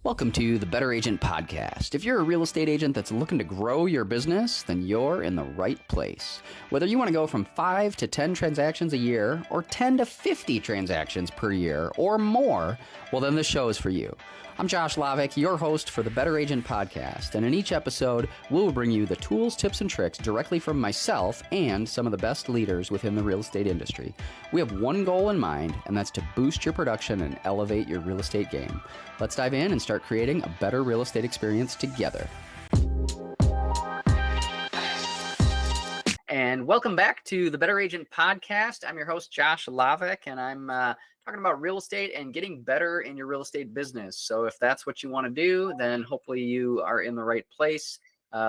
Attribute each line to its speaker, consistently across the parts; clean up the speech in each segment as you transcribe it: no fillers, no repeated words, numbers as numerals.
Speaker 1: Welcome to the Better Agent Podcast. If you're a real estate agent that's looking to grow your business, then you're in the right place. Whether you want to go from 5 to 10 transactions a year, or 10 to 50 transactions per year, or more, well, then this show is for you. I'm Josh Lavik, your host for the Better Agent Podcast, and in each episode, we'll bring you the tools, tips, and tricks directly from myself and some of the best leaders within the real estate industry. We have one goal in mind, and that's to boost your production and elevate your real estate game. Let's dive in and start creating a better real estate experience together. And welcome back to the Better Agent Podcast. I'm your host, Josh Lavik, and I'm talking about real estate and getting better in your real estate business. So if that's what you want to do, then hopefully you are in the right place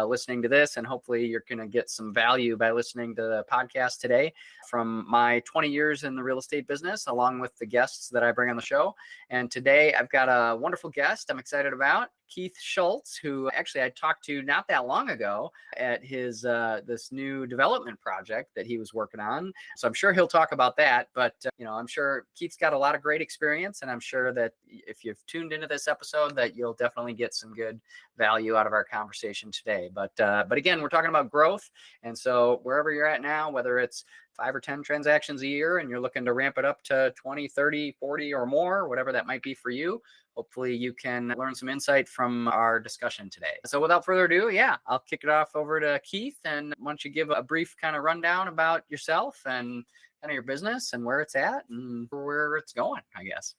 Speaker 1: listening to this, and hopefully you're going to get some value by listening to the podcast today from my 20 years in the real estate business, along with the guests that I bring on the show. And today I've got a wonderful guest I'm excited about, Keith Schulz, who actually I talked to not that long ago at his this new development project that he was working on. So I'm sure he'll talk about that. But I'm sure Keith's got a lot of great experience, and I'm sure that if you've tuned into this episode, that you'll definitely get some good value out of our conversation today. But again, we're talking about growth, and so wherever you're at now, whether it's 5 or 10 transactions a year and you're looking to ramp it up to 20, 30, 40 or more, whatever that might be for you, hopefully you can learn some insight from our discussion today. So without further ado, I'll kick it off over to Keith. And why don't you give a brief kind of rundown about yourself and kind of your business and where it's at and where it's going, I guess.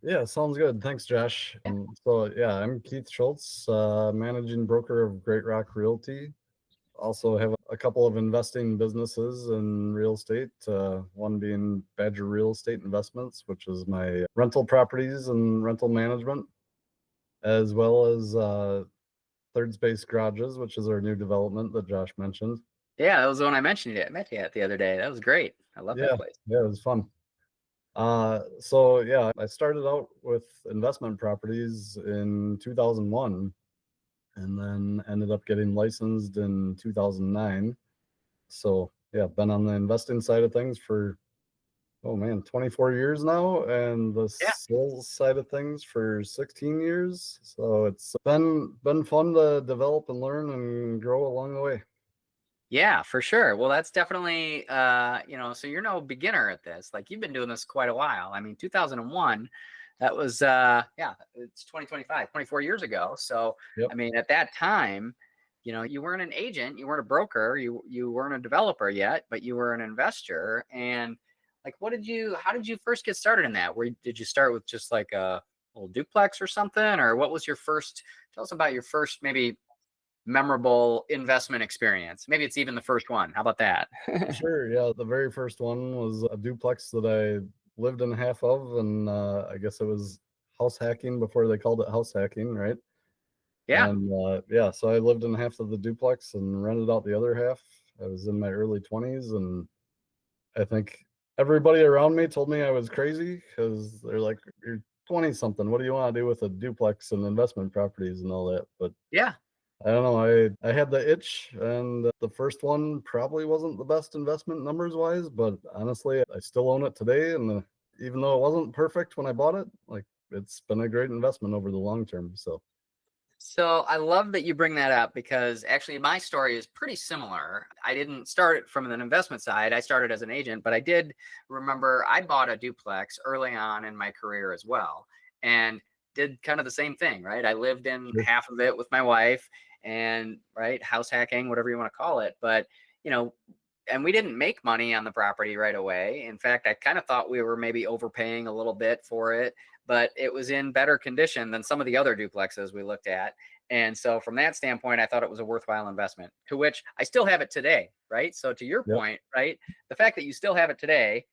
Speaker 2: Yeah, sounds good. Thanks, Josh. I'm Keith Schulz, managing broker of Great Rock Realty. Also have a couple of investing businesses in real estate, one being Badger Real Estate Investments, which is my rental properties and rental management, as well as Third Space Garages, which is our new development that Josh mentioned.
Speaker 1: Yeah, that was the one I mentioned. I met you at the other day. That was great. I love that place.
Speaker 2: Yeah, it was fun. I started out with investment properties in 2001. And then ended up getting licensed in 2009. So been on the investing side of things for 24 years now, and the sales side of things for 16 years. So it's been fun to develop and learn and grow along the way.
Speaker 1: Yeah, for sure. Well, that's definitely so you're no beginner at this. Like, you've been doing this quite a while. I mean, 2001. That was, it's 2025, 24 years ago. So, yep. I mean, at that time, you weren't an agent, you weren't a broker, you weren't a developer yet, but you were an investor. And like, how did you first get started in that? Did you start with just like a little duplex or something? Or what was tell us about your first maybe memorable investment experience. Maybe it's even the first one. How about that?
Speaker 2: Sure. Yeah. The very first one was a duplex that I lived in half of, and I guess it was house hacking before they called it house hacking, right?
Speaker 1: Yeah.
Speaker 2: And so I lived in half of the duplex and rented out the other half. I was in my early 20s, and I think everybody around me told me I was crazy because they're like, "You're 20 something. What do you want to do with a duplex and investment properties and all that?" But
Speaker 1: yeah,
Speaker 2: I don't know. I had the itch, and the first one probably wasn't the best investment numbers wise, but honestly, I still own it today. And even though it wasn't perfect when I bought it, like, it's been a great investment over the long term.
Speaker 1: So I love that you bring that up, because actually my story is pretty similar. I didn't start it from an investment side. I started as an agent, but I did remember I bought a duplex early on in my career as well, and did kind of the same thing, right? I lived in half of it with my wife, and house hacking, whatever you want to call it. But, and we didn't make money on the property right away. In fact, I kind of thought we were maybe overpaying a little bit for it, but it was in better condition than some of the other duplexes we looked at. And so from that standpoint, I thought it was a worthwhile investment, to which I still have it today, right? So to your point, right, the fact that you still have it today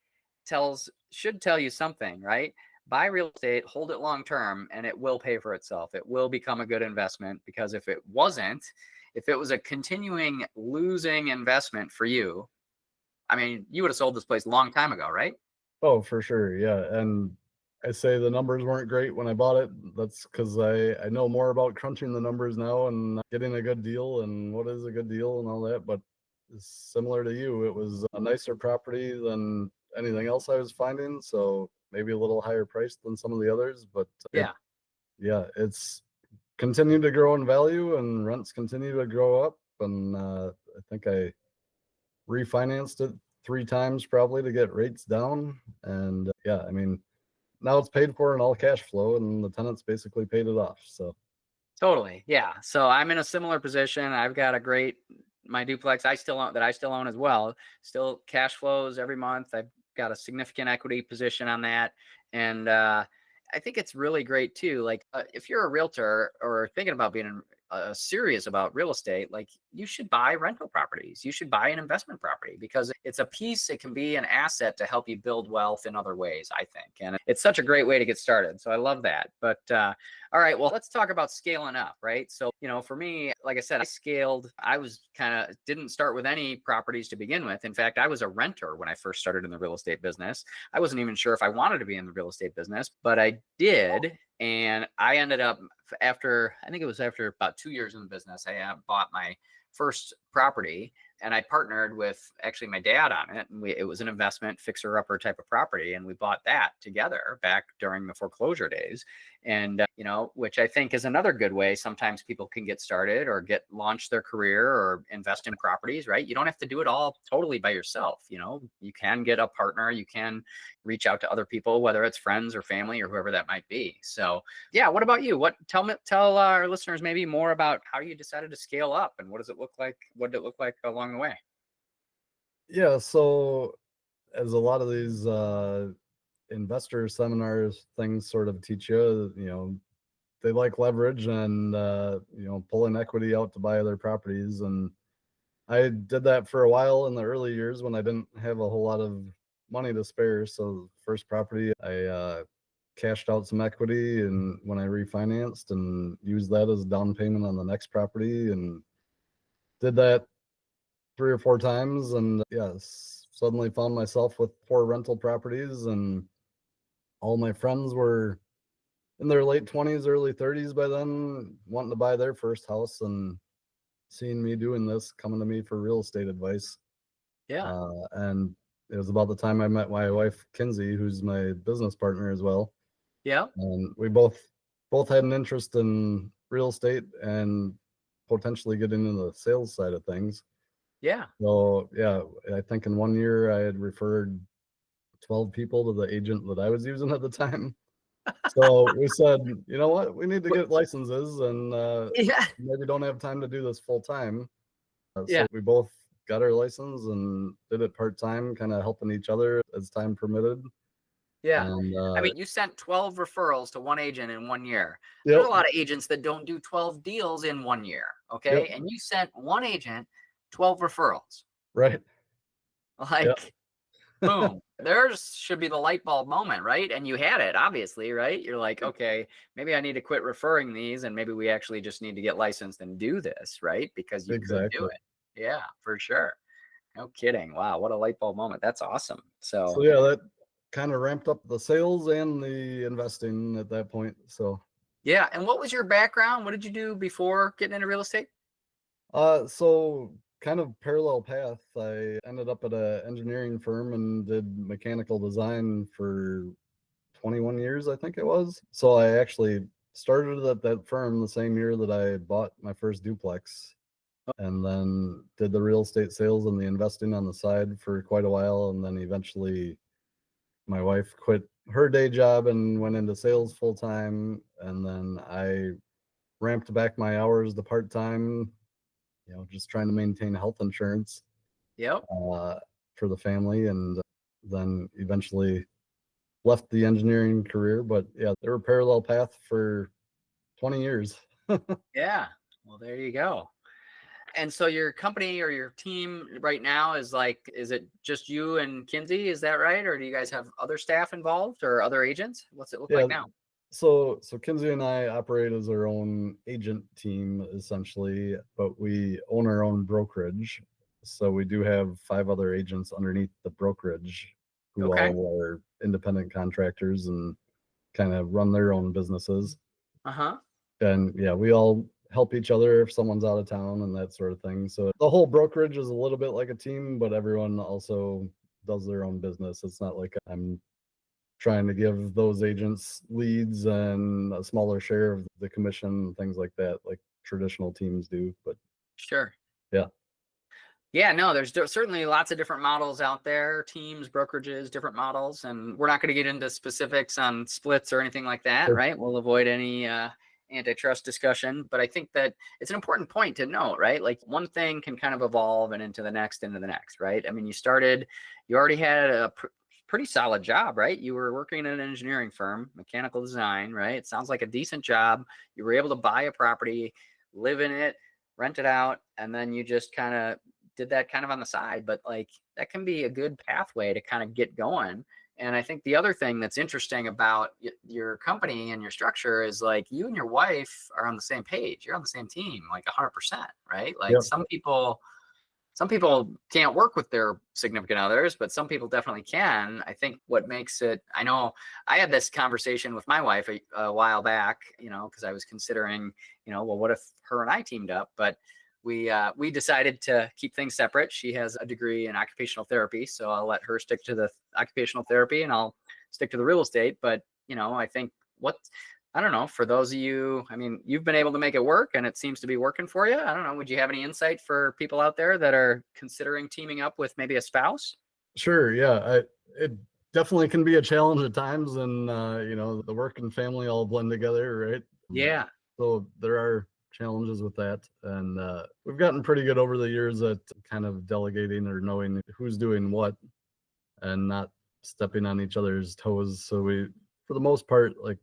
Speaker 1: should tell you something, right? Buy real estate, hold it long term, and it will pay for itself. It will become a good investment, because if it was a continuing losing investment for you, I mean, you would have sold this place a long time ago, right?
Speaker 2: Oh, for sure. Yeah. And I say the numbers weren't great when I bought it. That's because I know more about crunching the numbers now and getting a good deal and what is a good deal and all that. But similar to you, it was a nicer property than anything else I was finding. So maybe a little higher price than some of the others, but yeah, it's continued to grow in value and rents continue to grow up. And I think I refinanced it 3 times probably to get rates down. And yeah, I mean, now it's paid for in all cash flow and the tenants basically paid it off. So
Speaker 1: Totally. Yeah. So I'm in a similar position. I've got my duplex I still own as well. Still cash flows every month. I've got a significant equity position on that. And I think it's really great too. Like if you're a realtor or thinking about being serious about real estate, like you should buy rental properties. You should buy an investment property because it's a piece, it can be an asset to help you build wealth in other ways, I think. And it's such a great way to get started. So I love that. But all right, well, let's talk about scaling up, right? So, for me, like I said, I scaled. I didn't start with any properties to begin with. In fact, I was a renter when I first started in the real estate business. I wasn't even sure if I wanted to be in the real estate business, but I did. And I ended up I think it was after about 2 years in the business, I bought my first property and I partnered with actually my dad on it. And it was an investment fixer upper type of property. And we bought that together back during the foreclosure days. And, which I think is another good way. Sometimes people can get started or launch their career or invest in properties, right? You don't have to do it all totally by yourself. You can get a partner, you can reach out to other people, whether it's friends or family or whoever that might be. So yeah, what about you? Tell our listeners maybe more about how you decided to scale up and what does it look like? What did it look like along the way?
Speaker 2: yeah, so as a lot of these investor seminars things sort of teach you, they like leverage and pulling equity out to buy other properties. And I did that for a while in the early years when I didn't have a whole lot of money to spare. So first property, I cashed out some equity and when I refinanced and used that as a down payment on the next property and did that 3 or 4 times. And yes, suddenly found myself with 4 rental properties and all my friends were in their late 20s, early 30s by then, wanting to buy their first house and seeing me doing this, coming to me for real estate advice.
Speaker 1: Yeah.
Speaker 2: And it was about the time I met my wife, Kinsey, who's my business partner as well.
Speaker 1: Yeah.
Speaker 2: And we both had an interest in real estate and potentially getting into the sales side of things.
Speaker 1: Yeah.
Speaker 2: So yeah, I think in 1 year I had referred 12 people to the agent that I was using at the time. So we said, you know what, we need to get licenses and
Speaker 1: Yeah.
Speaker 2: maybe don't have time to do this full time.
Speaker 1: Yeah.
Speaker 2: So we both got our license and did it part time, kind of helping each other as time permitted.
Speaker 1: Yeah.
Speaker 2: And
Speaker 1: I mean, you sent 12 referrals to one agent in 1 year. There's
Speaker 2: yep,
Speaker 1: a lot of agents that don't do 12 deals in 1 year.
Speaker 2: yep,
Speaker 1: Okay. And you sent one agent 12 referrals.
Speaker 2: right, yep,
Speaker 1: Like, boom. There's should be the light bulb moment, right? And you had it, obviously, right? You're like, okay, maybe I need to quit referring these and maybe we actually just need to get licensed and do this, right? Because you could do
Speaker 2: exactly.
Speaker 1: it. Yeah, for sure. No kidding. Wow, what a light bulb moment. That's awesome.
Speaker 2: So
Speaker 1: So,
Speaker 2: yeah, that kind of ramped up the sales and the investing at that point. So
Speaker 1: yeah. And what was your background? What did you do before getting into real estate?
Speaker 2: so kind of parallel path. I ended up at a engineering firm and did mechanical design for 21 years, I think it was. So I actually started at that firm the same year that I bought my first duplex and then did the real estate sales and the investing on the side for quite a while. And then eventually my wife quit her day job and went into sales full time. And then I ramped back my hours to part time, just trying to maintain health insurance
Speaker 1: Yep.
Speaker 2: uh, for the family. And then eventually left the engineering career. But yeah, they were parallel path for 20 years.
Speaker 1: Yeah. Well, there you go. And so your company or your team right now is it just you and Kinsey? Is that right? Or do you guys have other staff involved or other agents? What's it look
Speaker 2: Yeah.
Speaker 1: like now?
Speaker 2: So Kinsey and I operate as our own agent team essentially, but we own our own brokerage. So we do have 5 other agents underneath the brokerage who
Speaker 1: Okay.
Speaker 2: all are independent contractors and kind of run their own businesses.
Speaker 1: Uh-huh.
Speaker 2: And yeah, we all help each other if someone's out of town and that sort of thing. So the whole brokerage is a little bit like a team, but everyone also does their own business. It's not like I'm trying to give those agents leads and a smaller share of the commission, things like that, like traditional teams do. But
Speaker 1: Sure.
Speaker 2: yeah,
Speaker 1: Yeah, no, there's certainly lots of different models out there, teams, brokerages, different models, and we're not going to get into specifics on splits or anything like that,
Speaker 2: sure.
Speaker 1: right? We'll avoid any antitrust discussion, but I think that it's an important point to note, right? Like one thing can kind of evolve and into the next, right? I mean, you already had a pretty solid job, right? You were working in an engineering firm, mechanical design, right? It sounds like a decent job. You were able to buy a property, live in it, rent it out, and then you just kind of did that kind of on the side, but like that can be a good pathway to kind of get going. And I think the other thing that's interesting about your company and your structure is like you and your wife are on the same page. You're on the same team, like 100%, right? Like
Speaker 2: Yep.
Speaker 1: some people can't work with their significant others, but some people definitely can. I think what makes it, I know I had this conversation with my wife a while back, because I was considering, well, what if her and I teamed up? But we decided to keep things separate. She has a degree in occupational therapy, so I'll let her stick to the occupational therapy and I'll stick to the real estate. But, I think I don't know, for those of you, I mean, you've been able to make it work and it seems to be working for you. I don't know. Would you have any insight for people out there that are considering teaming up with maybe a spouse?
Speaker 2: Sure. Yeah. It definitely can be a challenge at times, and the work and family all blend together, right?
Speaker 1: Yeah.
Speaker 2: So there are challenges with that, and we've gotten pretty good over the years at kind of delegating or knowing who's doing what and not stepping on each other's toes. So we, for the most part, like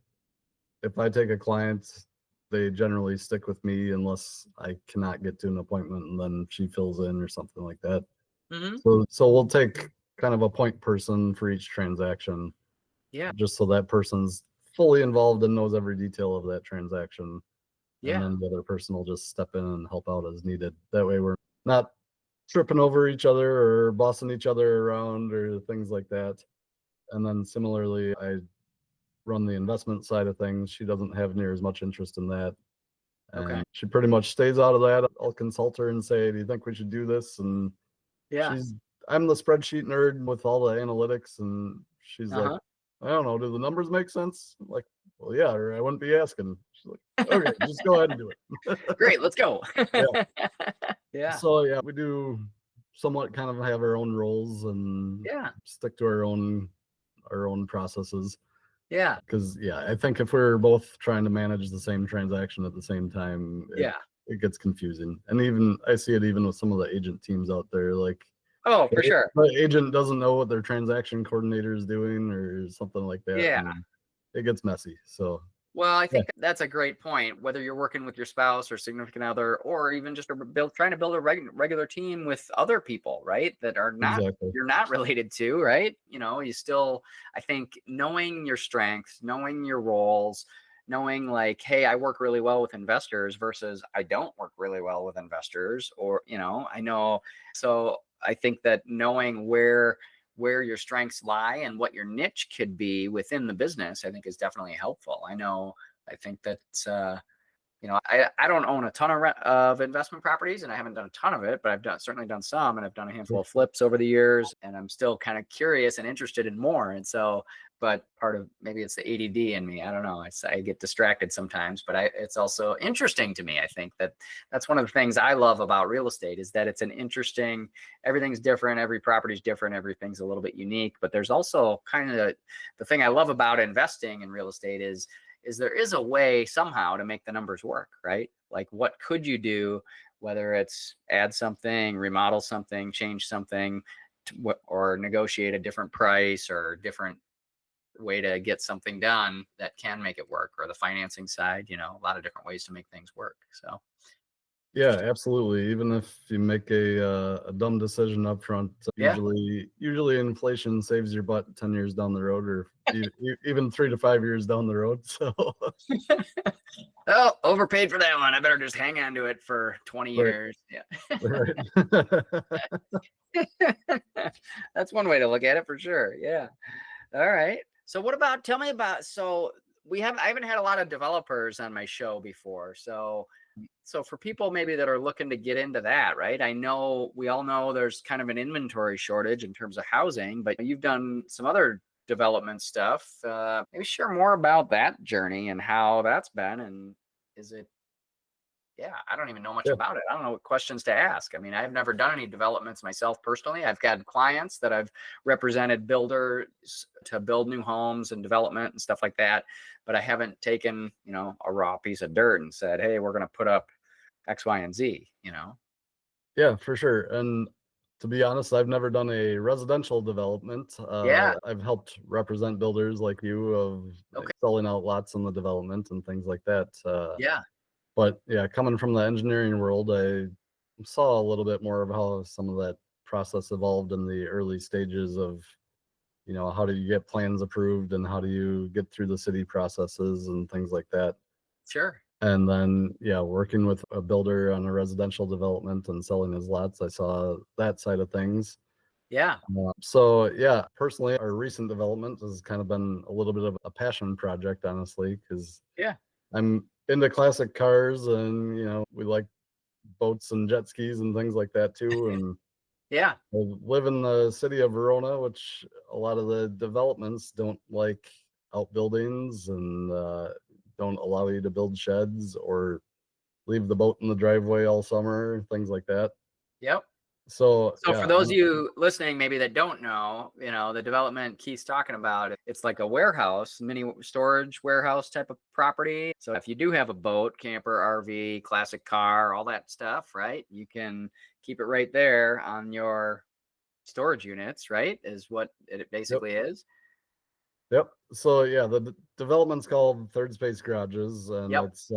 Speaker 2: if I take a client, they generally stick with me unless I cannot get to an appointment, and then she fills in or something like that.
Speaker 1: Mm-hmm.
Speaker 2: So we'll take kind of a point person for each transaction,
Speaker 1: Yeah.
Speaker 2: just so that person's fully involved and knows every detail of that transaction. And
Speaker 1: Yeah.
Speaker 2: then the other person will just step in and help out as needed. That way we're not tripping over each other or bossing each other around or things like that. And then similarly, I run the investment side of things. She doesn't have near as much interest in that.
Speaker 1: Okay.
Speaker 2: And she pretty much stays out of that. I'll consult her and say, do you think we should do this? And
Speaker 1: Yeah.
Speaker 2: I'm the spreadsheet nerd with all the analytics. And she's like,
Speaker 1: Uh-huh.
Speaker 2: I don't know, do the numbers make sense? I'm like, well, yeah, or I wouldn't be asking. She's like, okay, just go ahead and do it.
Speaker 1: Great. Let's go.
Speaker 2: Yeah.
Speaker 1: Yeah.
Speaker 2: So yeah, we do somewhat kind of have our own roles and
Speaker 1: Yeah.
Speaker 2: stick to our own processes.
Speaker 1: Yeah.
Speaker 2: Because yeah, I think if we're both trying to manage the same transaction at the same time,
Speaker 1: Yeah.
Speaker 2: it gets confusing. And even I see it even with some of the agent teams out there, like
Speaker 1: Oh, for sure.
Speaker 2: the agent doesn't know what their transaction coordinator is doing or something like that.
Speaker 1: Yeah.
Speaker 2: And it gets messy. So
Speaker 1: Well, I
Speaker 2: yeah,
Speaker 1: think that's a great point. Whether you're working with your spouse or significant other, or even just trying to build a regular team with other people, right? That are not
Speaker 2: exactly.
Speaker 1: you're not related to, right? You still, I think, knowing your strengths, knowing your roles, knowing like, hey, I work really well with investors versus I don't work really well with investors, or I know. So I think that knowing where your strengths lie and what your niche could be within the business, I think is definitely helpful. I think that, I don't own a ton of investment properties and I haven't done a ton of it, but I've certainly done some, and I've done a handful of flips over the years, and I'm still kind of curious and interested in more. And so, but part of maybe it's the ADD in me. I don't know. I get distracted sometimes, but it's also interesting to me. I think that's one of the things I love about real estate is that it's an interesting, everything's different. Every property's different. Everything's a little bit unique, but there's also kind of the thing I love about investing in real estate is there is a way somehow to make the numbers work, right? Like what could you do, whether it's add something, remodel something, change something, or negotiate a different price or different way to get something done that can make it work, or the financing side, a lot of different ways to make things work. So
Speaker 2: Yeah, absolutely. Even if you make a dumb decision up front,
Speaker 1: yeah.
Speaker 2: usually inflation saves your butt 10 years down the road, or even 3 to 5 years down the road. So
Speaker 1: Oh, overpaid for that one. I better just hang on to it for 20
Speaker 2: right,
Speaker 1: years. Yeah.
Speaker 2: right.
Speaker 1: That's one way to look at it for sure. Yeah. All right. So tell me about, I haven't had a lot of developers on my show before. So for people maybe that are looking to get into that, right? We all know there's kind of an inventory shortage in terms of housing, but you've done some other development stuff. Maybe share more about that journey and how that's been. And is it, yeah, I don't even know much
Speaker 2: Yeah,
Speaker 1: about it. I don't know what questions to ask. I mean, I've never done any developments myself personally. I've had clients that I've represented builders to build new homes and development and stuff like that. But I haven't taken, a raw piece of dirt and said, hey, we're going to put up X, Y, and Z.
Speaker 2: yeah, for sure. And to be honest, I've never done a residential development.
Speaker 1: Yeah.
Speaker 2: I've helped represent builders like you of like
Speaker 1: Okay.
Speaker 2: selling out lots in the development and things like that.
Speaker 1: Yeah.
Speaker 2: But yeah, coming from the engineering world, I saw a little bit more of how some of that process evolved in the early stages of, how do you get plans approved and how do you get through the city processes and things like that.
Speaker 1: Sure.
Speaker 2: And then, yeah, working with a builder on a residential development and selling his lots, I saw that side of things.
Speaker 1: Yeah.
Speaker 2: So, yeah, personally, our recent development has kind of been a little bit of a passion project, honestly, because
Speaker 1: Yeah.
Speaker 2: I'm into classic cars and, we like boats and jet skis and things like that too. And
Speaker 1: Yeah.
Speaker 2: I live in the city of Verona, which a lot of the developments don't like outbuildings and don't allow you to build sheds or leave the boat in the driveway all summer, things like that.
Speaker 1: Yep.
Speaker 2: So
Speaker 1: So for
Speaker 2: yeah,
Speaker 1: those of you listening, maybe that don't know, the development Keith's talking about, it's like a warehouse, mini storage warehouse type of property. So if you do have a boat, camper, RV, classic car, all that stuff, right? You can keep it right there on your storage units, right? Is what it
Speaker 2: yep,
Speaker 1: basically is.
Speaker 2: yep. So yeah, the development's called Third Space Garages, and
Speaker 1: Yep.
Speaker 2: it's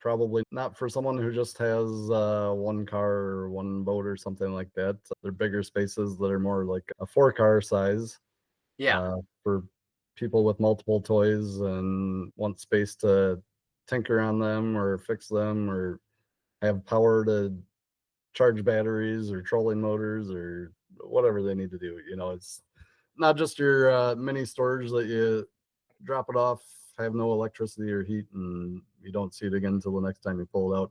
Speaker 2: probably not for someone who just has one car or one boat or something like that. They're bigger spaces that are more like a 4-car size
Speaker 1: Yeah.
Speaker 2: for people with multiple toys and want space to tinker on them or fix them or have power to charge batteries or trolling motors or whatever they need to do. It's not just your mini storage that you drop it off, have no electricity or heat, and you don't see it again until the next time you pull it out.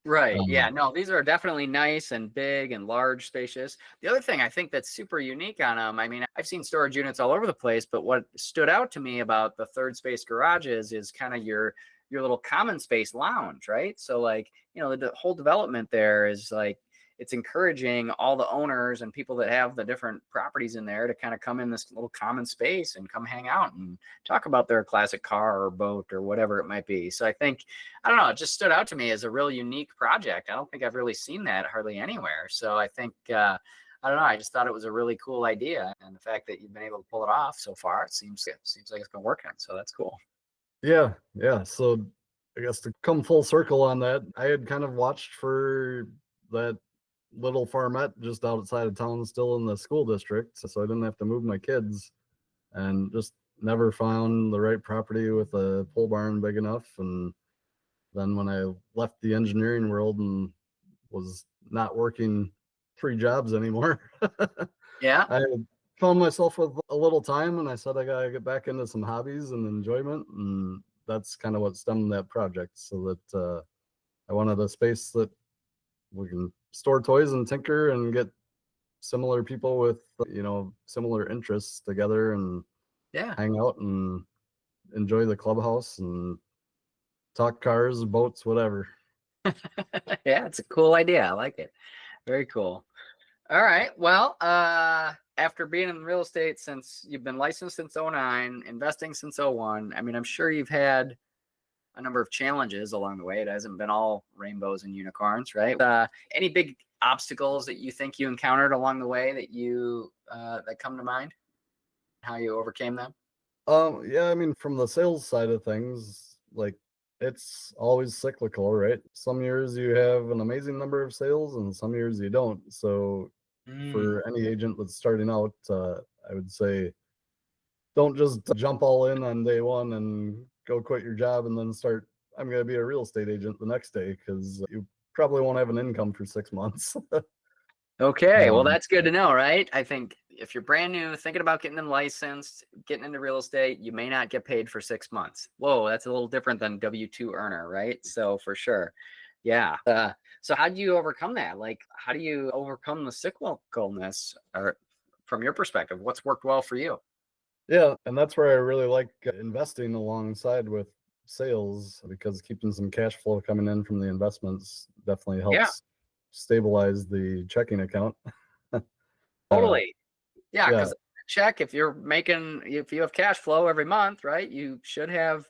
Speaker 1: Right. Yeah.
Speaker 2: Um,
Speaker 1: No, these are definitely nice and big and large, spacious. The other thing I think that's super unique on them, I mean, I've seen storage units all over the place, but what stood out to me about the third space garages is kind of your little common space lounge, right? So like, the whole development there is like it's encouraging all the owners and people that have the different properties in there to kind of come in this little common space and come hang out and talk about their classic car or boat or whatever it might be. So I think I don't know, it just stood out to me as a real unique project. I don't think I've really seen that hardly anywhere. So I think, I don't know, I just thought it was a really cool idea. And the fact that you've been able to pull it off so far, it seems like it's been working. So that's cool.
Speaker 2: yeah, yeah. So I guess to come full circle on that, I had kind of watched for that little farmette just outside of town, still in the school district, so I didn't have to move my kids, and just never found the right property with a pole barn big enough. And then when I left the engineering world and was not working 3 jobs anymore,
Speaker 1: Yeah.
Speaker 2: I found myself with a little time, and I said I gotta get back into some hobbies and enjoyment, and that's kind of what stemmed that project. So that I wanted a space that we can store toys and tinker and get similar people with similar interests together and
Speaker 1: Yeah.
Speaker 2: hang out and enjoy the clubhouse and talk cars, boats, whatever.
Speaker 1: Yeah. It's a cool idea. I like it. Very cool. All right. Well, after being in real estate since you've been licensed since '09, investing since '01, I mean, I'm sure you've had a number of challenges along the way. It hasn't been all rainbows and unicorns, right? Any big obstacles that you think you encountered along the way that come to mind? How you overcame them?
Speaker 2: Yeah, I mean, from the sales side of things, like it's always cyclical, right? Some years you have an amazing number of sales and some years you don't. So
Speaker 1: Mm,
Speaker 2: for any agent that's starting out, I would say don't just jump all in on day one and go quit your job and then start, I'm going to be a real estate agent the next day, because you probably won't have an income for 6 months.
Speaker 1: okay. Well,
Speaker 2: um,
Speaker 1: that's good to know, right? I think if you're brand new, thinking about getting them licensed, getting into real estate, you may not get paid for 6 months. Whoa, that's a little different than W-2 earner, right? So for sure. Yeah. So how do you overcome that? Like, how do you overcome the cyclicalness or from your perspective, what's worked well for you?
Speaker 2: Yeah, and that's where I really like investing alongside with sales, because keeping some cash flow coming in from the investments definitely
Speaker 1: Yeah,
Speaker 2: helps stabilize the checking account. Uh,
Speaker 1: totally. Yeah,
Speaker 2: yeah,
Speaker 1: because check, if you have cash flow every month, right? You should have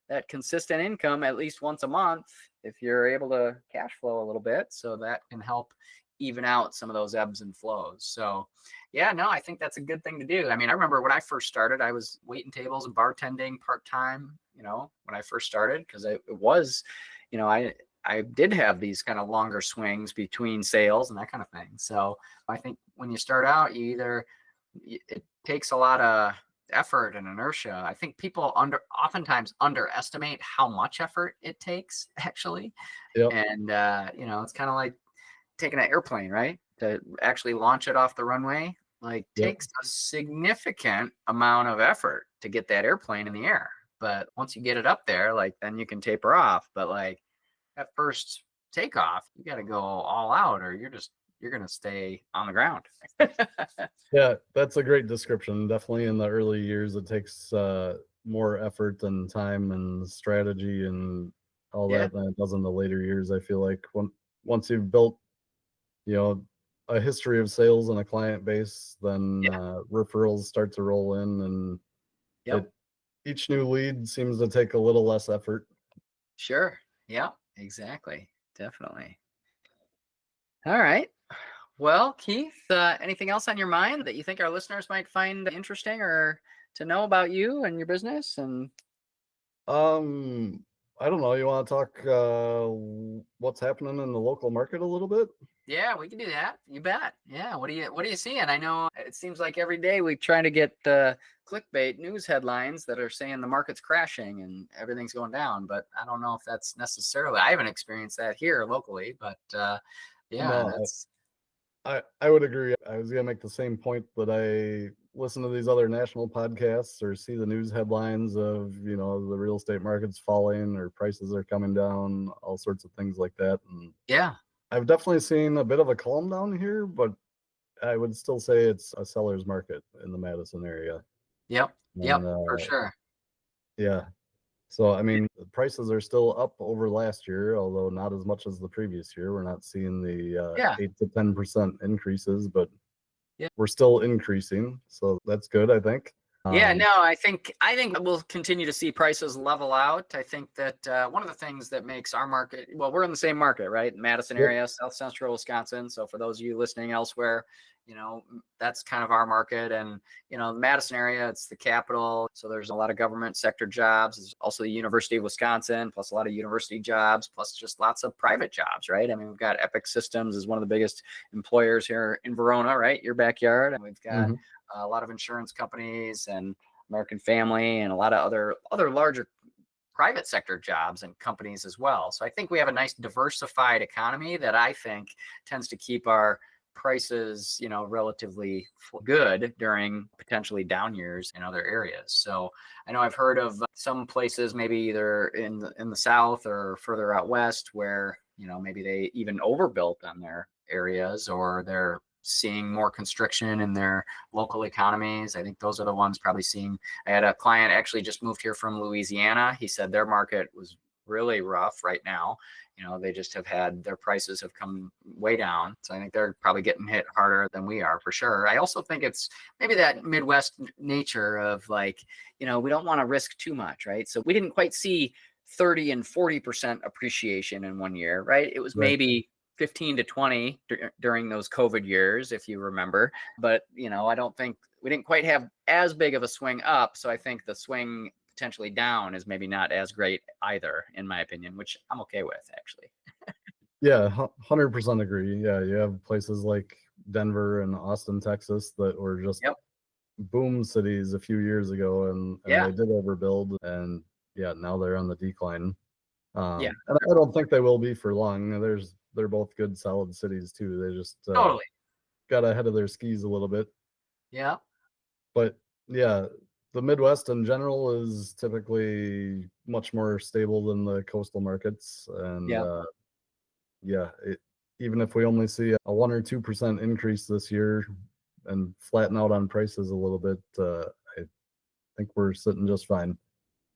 Speaker 1: that consistent income at least once a month if you're able to cash flow a little bit. So that can help even out some of those ebbs and flows. So yeah, no, I think that's a good thing to do. I mean, I remember when I first started, I was waiting tables and bartending part-time, when I first started, because it was, I did have these kind of longer swings between sales and that kind of thing. So I think when you start out, it takes a lot of effort and inertia. I think people oftentimes underestimate how much effort it takes actually.
Speaker 2: yep,
Speaker 1: And it's kind of like taking an airplane, right? To actually launch it off the runway, like
Speaker 2: yep.
Speaker 1: takes a significant amount of effort to get that airplane in the air. But once you get it up there, like then you can taper off. But like at first takeoff, you got to go all out, or you're gonna stay on the ground.
Speaker 2: Yeah, that's a great description. Definitely in the early years, it takes more effort and time and strategy and all
Speaker 1: Yeah,
Speaker 2: that than it does in the later years. I feel like once you've built, you know, a history of sales and a client base, then
Speaker 1: yeah,
Speaker 2: referrals start to roll in, and
Speaker 1: yep,
Speaker 2: it each new lead seems to take a little less effort.
Speaker 1: sure, yeah, exactly, definitely. All right. Well, Keith, anything else on your mind that you think our listeners might find interesting or to know about you and your business? And
Speaker 2: Um, I don't know. You want to talk what's happening in the local market a little bit?
Speaker 1: yeah, we can do that. You bet. Yeah. What are you seeing? I know it seems like every day we try to get clickbait news headlines that are saying the market's crashing and everything's going down, but I don't know if that's necessarily. I haven't experienced that here locally, but yeah,
Speaker 2: No,
Speaker 1: that's
Speaker 2: I would agree. I was gonna make the same point that I listen to these other national podcasts or see the news headlines of, the real estate market's falling or prices are coming down, all sorts of things like that. And
Speaker 1: yeah,
Speaker 2: I've definitely seen a bit of a calm down here, but I would still say it's a seller's market in the Madison area.
Speaker 1: yep, yep,
Speaker 2: And
Speaker 1: for sure.
Speaker 2: yeah. So I mean, the prices are still up over last year, although not as much as the previous year. We're not seeing the
Speaker 1: Yeah,
Speaker 2: 8 to 10% increases, but
Speaker 1: yeah.
Speaker 2: we're still increasing, so that's good, I think.
Speaker 1: Yeah,
Speaker 2: Um,
Speaker 1: no, I think we'll continue to see prices level out. I think that one of the things that makes our market, well, we're in the same market, right? Madison
Speaker 2: yep,
Speaker 1: area, South Central Wisconsin. So for those of you listening elsewhere, that's kind of our market. And the Madison area, it's the capital, so there's a lot of government sector jobs. There's also the University of Wisconsin, plus a lot of university jobs, plus just lots of private jobs, right? I mean, we've got Epic Systems is one of the biggest employers here in Verona, right? Your backyard, and we've got
Speaker 2: mhm,
Speaker 1: a lot of insurance companies and American Family and a lot of other larger private sector jobs and companies as well. So I think we have a nice diversified economy that I think tends to keep our prices, relatively good during potentially down years in other areas. So I know I've heard of some places, maybe either in the south or further out west, where maybe they even overbuilt on their areas, or they're seeing more constriction in their local economies. I think those are the ones probably seeing. I had a client actually just moved here from Louisiana. He said their market was really rough right now. They just have had their prices have come way down. So I think they're probably getting hit harder than we are for sure. I also think it's maybe that Midwest nature of like, we don't want to risk too much, right? So we didn't quite see 30 and 40% appreciation in one year, right? It was
Speaker 2: right.
Speaker 1: maybe 15 to 20 during those COVID years, if you remember. But, I don't think we didn't quite have as big of a swing up. So I think the swing potentially down is maybe not as great either, in my opinion, which I'm okay with actually.
Speaker 2: Yeah, 100% agree. Yeah, you have places like Denver and Austin, Texas that were just
Speaker 1: Yep.
Speaker 2: boom cities a few years ago, and
Speaker 1: Yeah.
Speaker 2: they did overbuild, and yeah, now they're on the decline.
Speaker 1: Yeah.
Speaker 2: And I don't think they will be for long. They're both good, solid cities too. They just
Speaker 1: Totally.
Speaker 2: got ahead of their skis a little bit.
Speaker 1: Yeah.
Speaker 2: But yeah, the Midwest in general is typically much more stable than the coastal markets. And
Speaker 1: Yeah.
Speaker 2: yeah, even if we only see a 1 or 2% increase this year, and flatten out on prices a little bit, I think we're sitting just fine.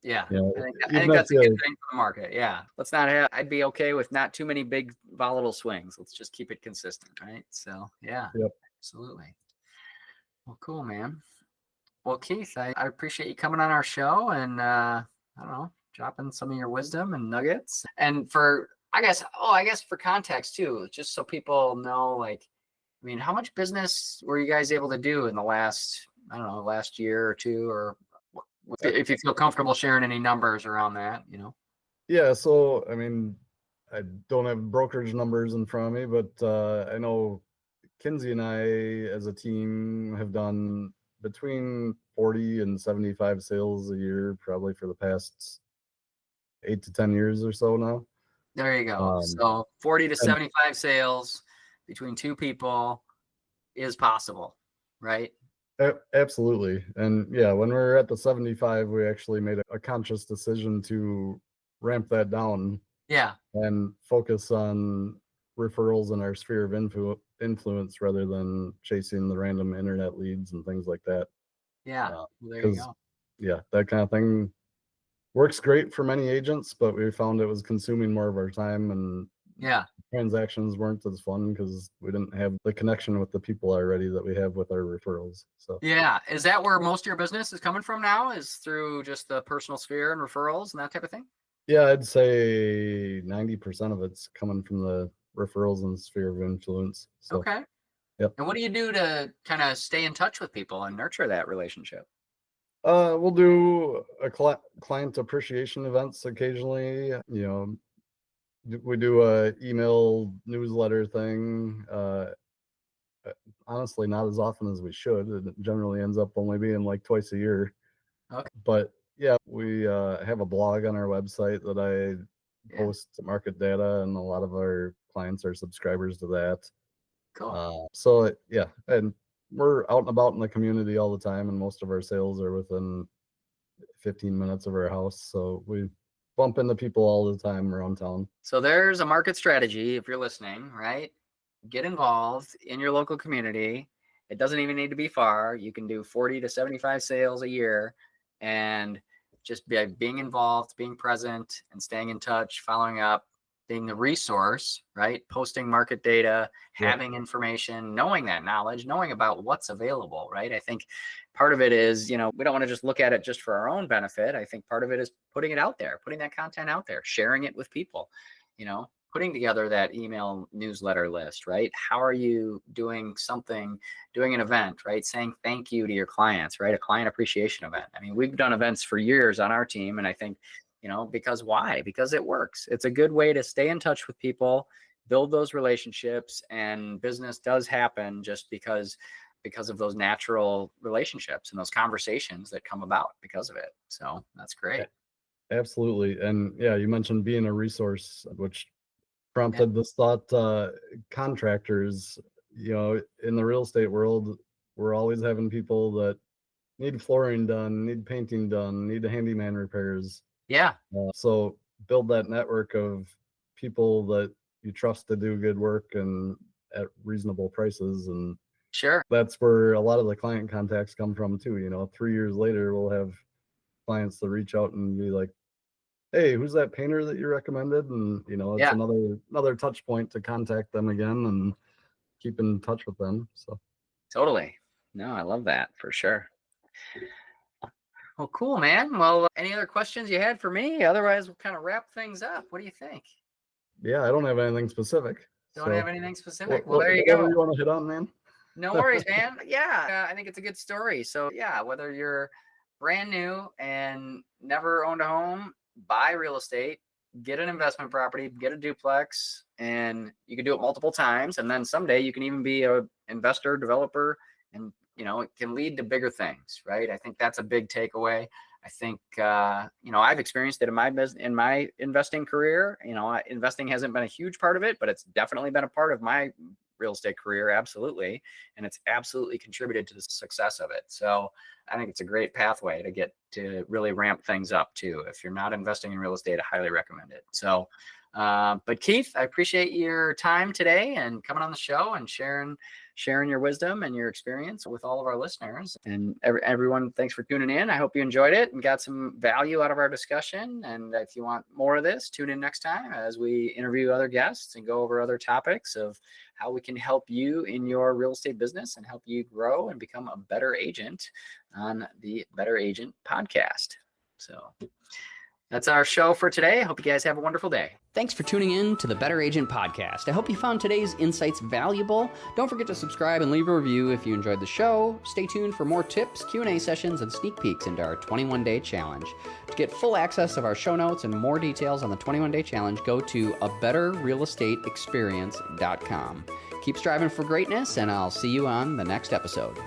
Speaker 1: Yeah,
Speaker 2: You know,
Speaker 1: I think
Speaker 2: even if
Speaker 1: that's a good
Speaker 2: you,
Speaker 1: thing for the market. Yeah, let's not have. I'd be okay with not too many big volatile swings. Let's just keep it consistent, right? So yeah,
Speaker 2: yep,
Speaker 1: absolutely. Well, cool, man. Well, Keith, I appreciate you coming on our show and I don't know, dropping some of your wisdom and nuggets. And for I guess for context too, just so people know, like, I mean, how much business were you guys able to do in the last, I don't know, last year or two, or if you feel comfortable sharing any numbers around that, you know?
Speaker 2: yeah. So I mean, I don't have brokerage numbers in front of me, but I know Kinsey and I, as a team, have done between 40 and 75 sales a year, probably for the past 8 to 10 years or so now.
Speaker 1: There you go.
Speaker 2: Um,
Speaker 1: So 40 to
Speaker 2: and
Speaker 1: 75 sales between two people is possible, right?
Speaker 2: absolutely. And yeah, when we were at the 75, we actually made a conscious decision to ramp that down
Speaker 1: Yeah.
Speaker 2: and focus on referrals in our sphere of influence rather than chasing the random internet leads and things like that.
Speaker 1: Yeah. Well, there you
Speaker 2: Because,
Speaker 1: go.
Speaker 2: yeah, that kind of thing works great for many agents, but we found it was consuming more of our time, and
Speaker 1: Yeah.
Speaker 2: transactions weren't as fun because we didn't have the connection with the people already that we have with our referrals. So
Speaker 1: Yeah. Is that where most of your business is coming from now? Is through just the personal sphere and referrals and that type of thing?
Speaker 2: yeah, I'd say 90% of it's coming from the referrals and sphere of influence. So
Speaker 1: Okay.
Speaker 2: yep.
Speaker 1: And what do you do to kind of stay in touch with people and nurture that relationship?
Speaker 2: We'll do a client appreciation events occasionally. You know, we do a email newsletter thing. Honestly, not as often as we should. It generally ends up only being like twice a year.
Speaker 1: Okay.
Speaker 2: But yeah, we have a blog on our website that I
Speaker 1: Yeah.
Speaker 2: post market data, and a lot of our clients are subscribers to that.
Speaker 1: Cool.
Speaker 2: So yeah, and we're out and about in the community all the time, and most of our sales are within 15 minutes of our house. So we bump into people all the time around town.
Speaker 1: So there's a market strategy if you're listening, right? Get involved in your local community. It doesn't even need to be far. You can do 40 to 75 sales a year and just by being involved, being present and staying in touch, following up, being the resource, right? Posting market data,
Speaker 2: Yep.
Speaker 1: having information, knowing that knowledge, knowing about what's available, right? I think part of it is, you know, we don't want to just look at it just for our own benefit. I think part of it is putting it out there, putting that content out there, sharing it with people, you know, putting together that email newsletter list, right? How are you doing something, doing an event, right? Saying thank you to your clients, right? A client appreciation event. I mean, we've done events for years on our team. And I think, you know, because why? Because it works. It's a good way to stay in touch with people, build those relationships, and business does happen just because of those natural relationships and those conversations that come about because of it. So that's great.
Speaker 2: Absolutely. And yeah, you mentioned being a resource, which
Speaker 1: Yeah.
Speaker 2: prompted this thought. Contractors, you know, in the real estate world, we're always having people that need flooring done, need painting done, need handyman repairs.
Speaker 1: Yeah.
Speaker 2: So build that network of people that you trust to do good work and at reasonable prices. And
Speaker 1: Sure.
Speaker 2: that's where a lot of the client contacts come from too. You know, 3 years later, we'll have clients that reach out and be like, hey, who's that painter that you recommended? And you know, it's
Speaker 1: Yeah.
Speaker 2: another touch point to contact them again and keep in touch with them. So
Speaker 1: Totally. No, I love that for sure. Well, cool, man. Well, any other questions you had for me? Otherwise, we'll kind of wrap things up. What do you think?
Speaker 2: yeah, I don't have anything specific.
Speaker 1: Don't have
Speaker 2: So
Speaker 1: anything specific. Well,
Speaker 2: what,
Speaker 1: there you
Speaker 2: whatever
Speaker 1: go.
Speaker 2: you want to hit on, man.
Speaker 1: No worries, man. Yeah, I think it's a good story. So, yeah, whether you're brand new and never owned a home, buy real estate, get an investment property, get a duplex, and you can do it multiple times. And then someday you can even be a investor, developer, and you know it can lead to bigger things, right? I think that's a big takeaway. I think you know I've experienced it in my business, in my investing career. You know, investing hasn't been a huge part of it, but it's definitely been a part of my real estate career, absolutely, and it's absolutely contributed to the success of it. So I think it's a great pathway to get to really ramp things up too. If you're not investing in real estate, I highly recommend it. So, but Keith, I appreciate your time today and coming on the show and sharing your wisdom and your experience with all of our listeners. And everyone, thanks for tuning in. I hope you enjoyed it and got some value out of our discussion. And if you want more of this, tune in next time as we interview other guests and go over other topics of how we can help you in your real estate business and help you grow and become a better agent on the Better Agent podcast. So that's our show for today. I hope you guys have a wonderful day. Thanks for tuning in to the Better Agent podcast. I hope you found today's insights valuable. Don't forget to subscribe and leave a review if you enjoyed the show. Stay tuned for more tips, Q&A sessions, and sneak peeks into our 21-day challenge. To get full access of our show notes and more details on the 21-day challenge, go to abetterrealestateexperience.com. Keep striving for greatness, and I'll see you on the next episode.